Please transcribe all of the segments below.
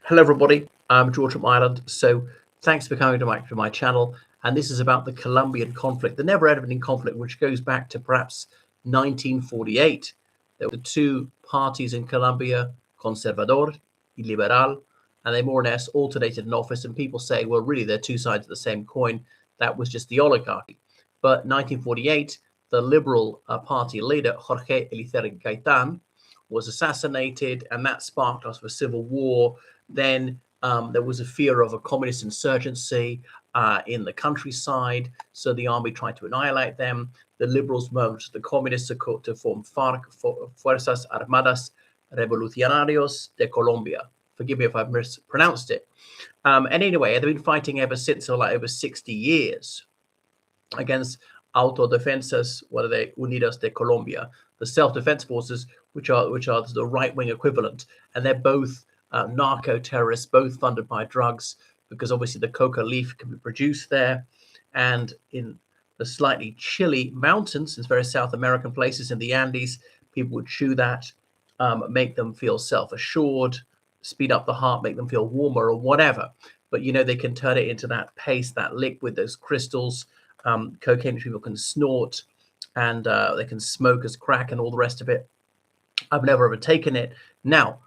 Hello, everybody. I'm George from Ireland. So thanks for coming to my channel. And this is about the Colombian conflict, the never-ending conflict, which goes back to perhaps 1948. There were two parties in Colombia, Conservador y Liberal, and they more or less alternated in office. And people say, well, really, they're two sides of the same coin. That was just the oligarchy. But 1948, the Liberal Party leader, Jorge Eliezer Gaitan, was assassinated, and that sparked us for civil war. Then there was a fear of a communist insurgency in the countryside, so the army tried to annihilate them. The liberals moved to the communists to form FARC, Fuerzas Armadas Revolucionarios de Colombia. Forgive me if I've mispronounced it. And anyway, they've been fighting ever since, so like over 60 years, against Autodefensas, what are they, Unidas de Colombia, the self-defense forces, which are the right-wing equivalent, and they're both narco terrorists, both funded by drugs, because obviously the coca leaf can be produced there, and in the slightly chilly mountains, in various South American places in the Andes, people would chew that, make them feel self-assured, speed up the heart, make them feel warmer or whatever. But you know, they can turn it into that paste, that liquid, those crystals, cocaine which people can snort, and they can smoke as crack and all the rest of it. I've never ever taken it. Now,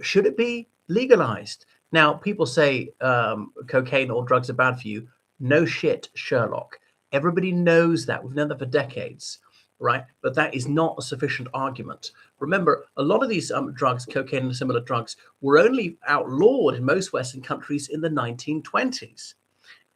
should it be legalized? Now, people say cocaine or drugs are bad for you. No shit, Sherlock. Everybody knows that. We've known that for decades, right? But that is not a sufficient argument. Remember, a lot of these drugs, cocaine and similar drugs, were only outlawed in most Western countries in the 1920s.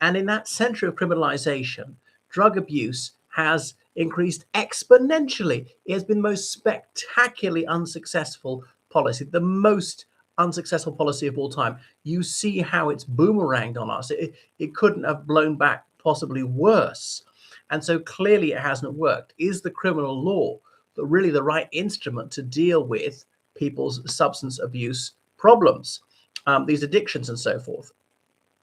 And in that century of criminalization, drug abuse has increased exponentially. It has been the most spectacularly unsuccessful policy, the most unsuccessful policy of all time. You see how it's boomeranged on us. It couldn't have blown back possibly worse. And so clearly it hasn't worked. Is the criminal law really the right instrument to deal with people's substance abuse problems, these addictions and so forth?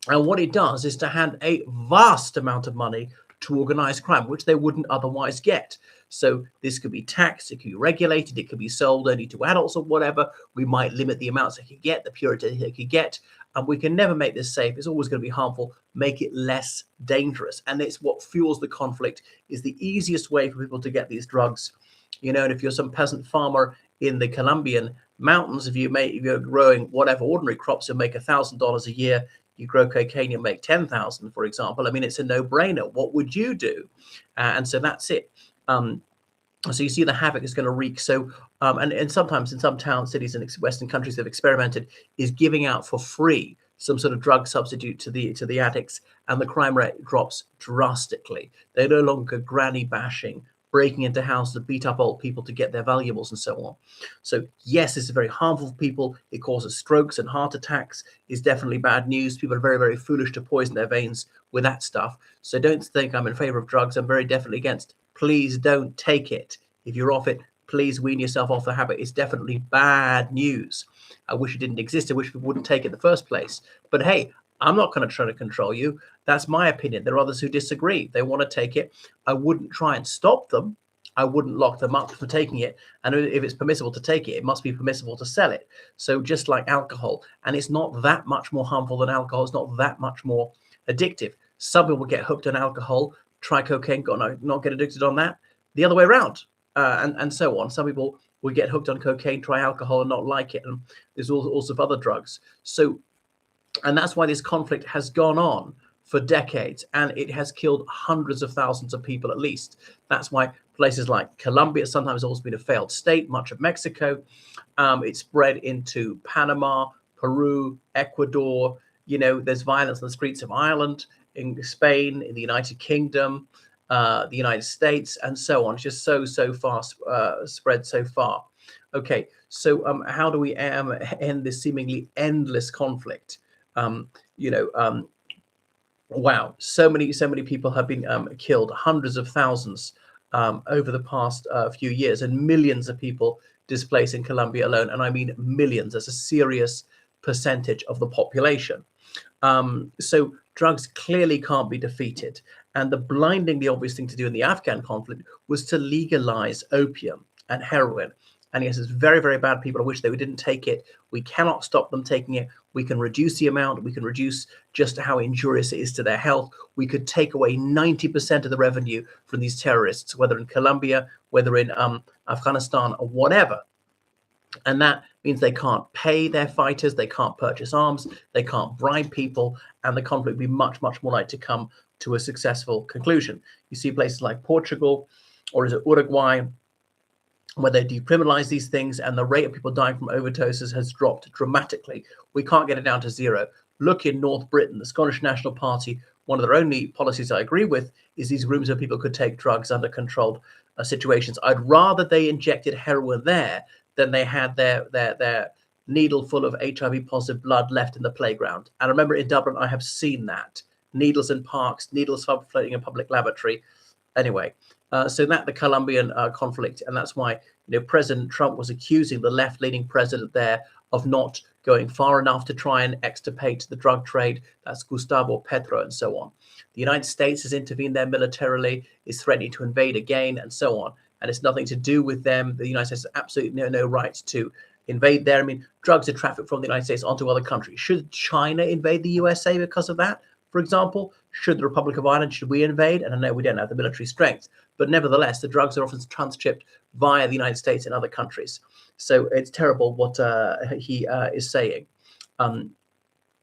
And what it does is to hand a vast amount of money to organized crime, which they wouldn't otherwise get. So this could be taxed, it could be regulated, it could be sold only to adults or whatever. We might limit the amounts they could get, the purity they could get, and we can never make this safe. It's always going to be harmful. Make it less dangerous. And it's what fuels the conflict, is the easiest way for people to get these drugs. You know, and if you're some peasant farmer in the Colombian mountains, if you're growing whatever ordinary crops, you'll make $1,000 a year. You grow cocaine, you'll make 10,000, for example. I mean, it's a no-brainer. What would you do? And so that's it. So you see the havoc is going to wreak. So, and sometimes in some towns, cities, and Western countries have experimented, is giving out for free some sort of drug substitute to the addicts, and the crime rate drops drastically. They're no longer granny bashing, breaking into houses to beat up old people to get their valuables and so on. So yes, it's very harmful for people. It causes strokes and heart attacks. It's definitely bad news. People are very, very foolish to poison their veins with that stuff. So don't think I'm in favor of drugs. I'm very definitely against. Please don't take it. If you're off it, please wean yourself off the habit. It's definitely bad news. I wish it didn't exist. I wish people wouldn't take it in the first place. But hey, I'm not going to try to control you. That's my opinion. There are others who disagree. They want to take it. I wouldn't try and stop them. I wouldn't lock them up for taking it. And if it's permissible to take it, it must be permissible to sell it. So just like alcohol, and it's not that much more harmful than alcohol. It's not that much more addictive. Some people get hooked on alcohol, try cocaine, not get addicted on that. The other way around, and so on. Some people will get hooked on cocaine, try alcohol, and not like it. And there's all sorts of other drugs. So, and that's why this conflict has gone on for decades, and it has killed hundreds of thousands of people at least. That's why places like Colombia, sometimes also been a failed state, much of Mexico. It spread into Panama, Peru, Ecuador. You know, there's violence on the streets of Ireland, in Spain, in the United Kingdom, the United States, and so on. It's just so fast, spread so far. Okay, so how do we end this seemingly endless conflict? Wow, so many people have been killed, hundreds of thousands over the past few years, and millions of people displaced in Colombia alone. And I mean millions. That's a serious percentage of the population. So drugs clearly can't be defeated. And the blindingly obvious thing to do in the Afghan conflict was to legalize opium and heroin. And yes, it's very, very bad people. I wish they didn't take it. We cannot stop them taking it. We can reduce the amount. We can reduce just how injurious it is to their health. We could take away 90% of the revenue from these terrorists, whether in Colombia, whether in Afghanistan, or whatever. And that means they can't pay their fighters, they can't purchase arms, they can't bribe people, and the conflict will be much, much more likely to come to a successful conclusion. You see places like Portugal, or is it Uruguay, where they decriminalize these things, and the rate of people dying from overdoses has dropped dramatically. We can't get it down to zero. Look in North Britain, the Scottish National Party, one of their only policies I agree with is these rooms where people could take drugs under controlled situations. I'd rather they injected heroin there than they had their needle full of HIV positive blood left in the playground. And remember, in Dublin, I have seen that. Needles in parks, needles floating in public lavatory. Anyway, so that the Colombian conflict, and that's why President Trump was accusing the left-leaning president there of not going far enough to try and extirpate the drug trade. That's Gustavo Petro and so on. The United States has intervened there militarily, is threatening to invade again, and so on. And it's nothing to do with them. The United States has absolutely no right to invade there. I mean, drugs are trafficked from the United States onto other countries. Should China invade the USA because of that? For example, should the Republic of Ireland, should we invade? And I know we don't have the military strength, but nevertheless, the drugs are often transshipped via the United States and other countries. So it's terrible what he is saying.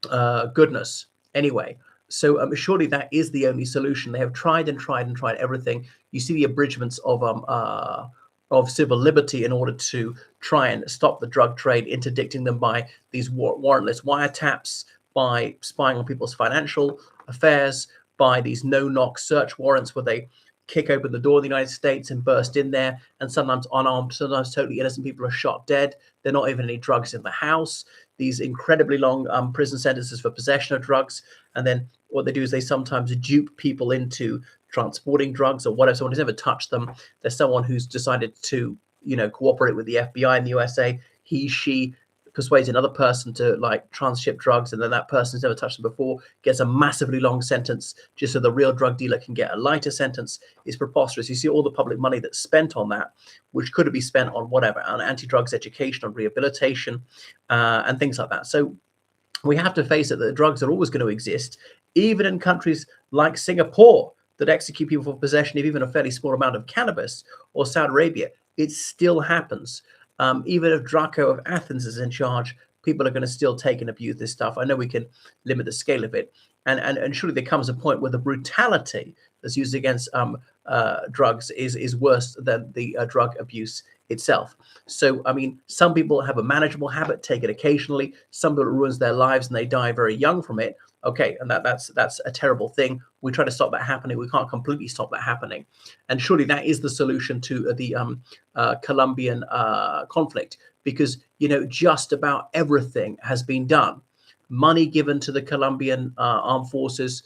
Goodness. Anyway, so surely that is the only solution. They have tried and tried and tried everything. You see the abridgments of civil liberty in order to try and stop the drug trade, interdicting them by these warrantless wiretaps, by spying on people's financial affairs, by these no-knock search warrants where they kick open the door of the United States and burst in there, and sometimes unarmed, sometimes totally innocent people are shot dead. There are not even any drugs in the house. These incredibly long prison sentences for possession of drugs. And then what they do is they sometimes dupe people into transporting drugs or whatever. Someone who's never touched them. There's someone who's decided to, cooperate with the FBI in the USA. She persuades another person to transship drugs, and then that person's never touched them before, gets a massively long sentence just so the real drug dealer can get a lighter sentence. Is preposterous. You see all the public money that's spent on that, which could be spent on whatever, on anti-drugs education, on rehabilitation, and things like that. So we have to face it that the drugs are always going to exist, even in countries like Singapore that execute people for possession of even a fairly small amount of cannabis, or Saudi Arabia. It still happens. Even if Draco of Athens is in charge, people are going to still take and abuse this stuff. I know we can limit the scale of it. And surely there comes a point where the brutality that's used against drugs is worse than the drug abuse itself. So, I mean, some people have a manageable habit, take it occasionally. Some people, it ruins their lives and they die very young from it. Okay, and that's a terrible thing. We try to stop that happening. We can't completely stop that happening. And surely that is the solution to the Colombian conflict, because, just about everything has been done. Money given to the Colombian armed forces,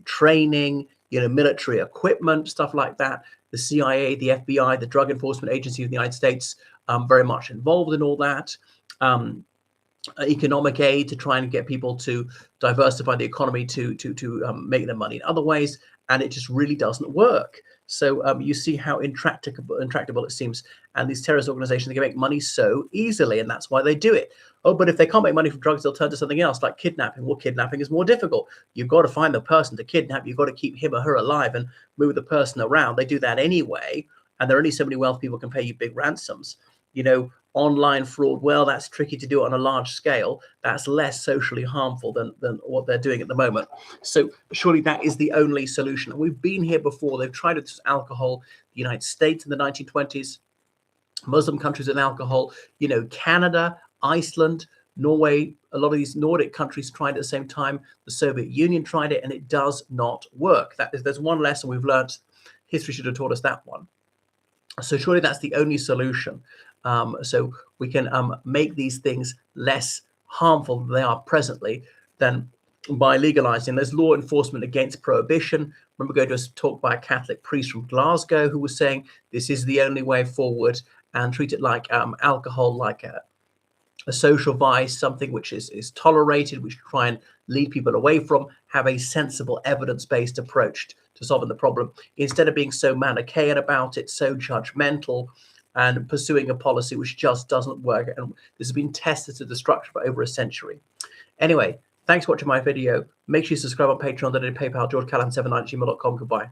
training, military equipment, stuff like that. The CIA, the FBI, the Drug Enforcement Agency of the United States, very much involved in all that. Economic aid to try and get people to diversify the economy to make their money in other ways, and it just really doesn't work. So you see how intractable it seems, and these terrorist organizations, they can make money so easily, and that's why they do it. Oh, but if they can't make money from drugs, they'll turn to something else, like kidnapping. Well, kidnapping is more difficult. You've got to find the person to kidnap. You've got to keep him or her alive and move the person around. They do that anyway, and there are only so many wealthy people can pay you big ransoms. Online fraud, well, that's tricky to do on a large scale. That's less socially harmful than what they're doing at the moment. So surely that is the only solution. And we've been here before. They've tried it with alcohol. The United States in the 1920s, Muslim countries with alcohol, Canada, Iceland, Norway, a lot of these Nordic countries tried it at the same time. The Soviet Union tried it, and it does not work. There's one lesson we've learned. History should have taught us that one. So surely that's the only solution. So we can make these things less harmful than they are presently than by legalizing. There's law enforcement against prohibition. Remember going to a talk by a Catholic priest from Glasgow who was saying this is the only way forward, and treat it like alcohol, like a social vice, something which is tolerated, which try and lead people away from, have a sensible evidence-based approach to solving the problem, instead of being so Manichaean about it, so judgmental, and pursuing a policy which just doesn't work. And this has been tested to destruction for over a century. Anyway, thanks for watching my video. Make sure you subscribe on Patreon, donate PayPal, georgecallahan79@gmail.com. Goodbye.